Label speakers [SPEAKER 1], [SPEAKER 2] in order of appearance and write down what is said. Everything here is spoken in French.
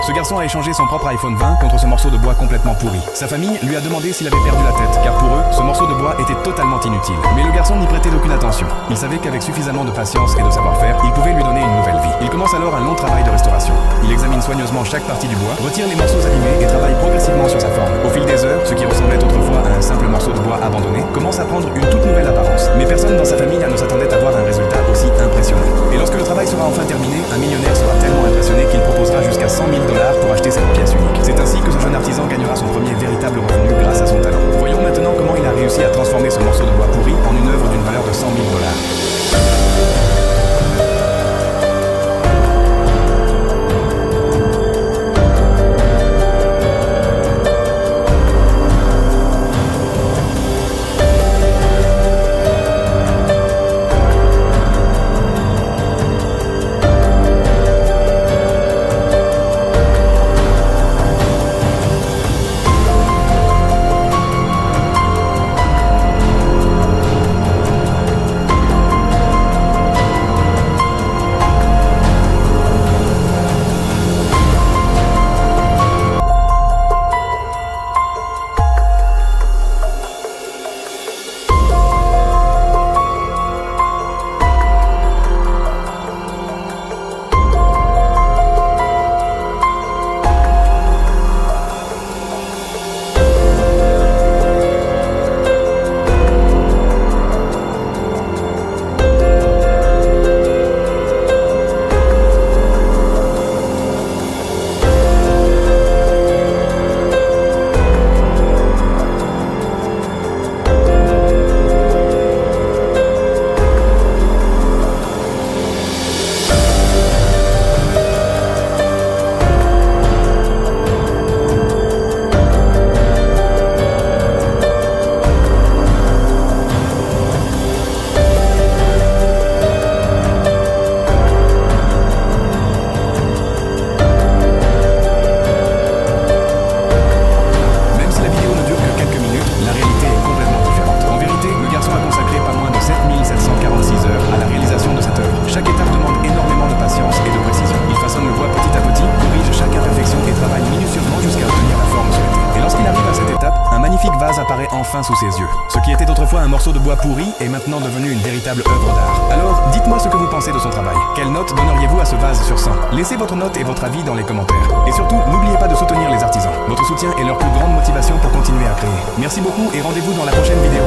[SPEAKER 1] Ce garçon a échangé son propre iPhone 20 contre ce morceau de bois complètement pourri. Sa famille lui a demandé s'il avait perdu la tête, car pour eux, ce morceau de bois était totalement inutile. Mais le garçon n'y prêtait aucune attention. Il savait qu'avec suffisamment de patience et de savoir-faire, il pouvait lui donner une nouvelle vie. Il commence alors un long travail de restauration. Il examine soigneusement chaque partie du bois, retire les morceaux abîmés et travaille progressivement sur sa forme. Au fil des heures, ce qui ressemblait autrefois à un simple morceau de bois abandonné commence à prendre une toute nouvelle apparence. Mais personne dans sa famille ne s'attendait à voir un résultat aussi impressionnant. Et lorsque le travail sera enfin terminé, un millionnaire sera tellement impressionné qu'il proposera jusqu'à 100 000 $ pour acheter cette pièce unique. C'est ainsi que ce jeune artisan gagnera son premier véritable revenu grâce à son talent. Voyons maintenant comment il a réussi à transformer ce morceau de bois pourri en une œuvre d'une valeur de 100 000 $. Vase apparaît enfin sous ses yeux. Ce qui était autrefois un morceau de bois pourri est maintenant devenu une véritable œuvre d'art. Alors, dites-moi ce que vous pensez de son travail. Quelle note donneriez-vous à ce vase sur 100? Laissez votre note et votre avis dans les commentaires. Et surtout, n'oubliez pas de soutenir les artisans. Votre soutien est leur plus grande motivation pour continuer à créer. Merci beaucoup et rendez-vous dans la prochaine vidéo.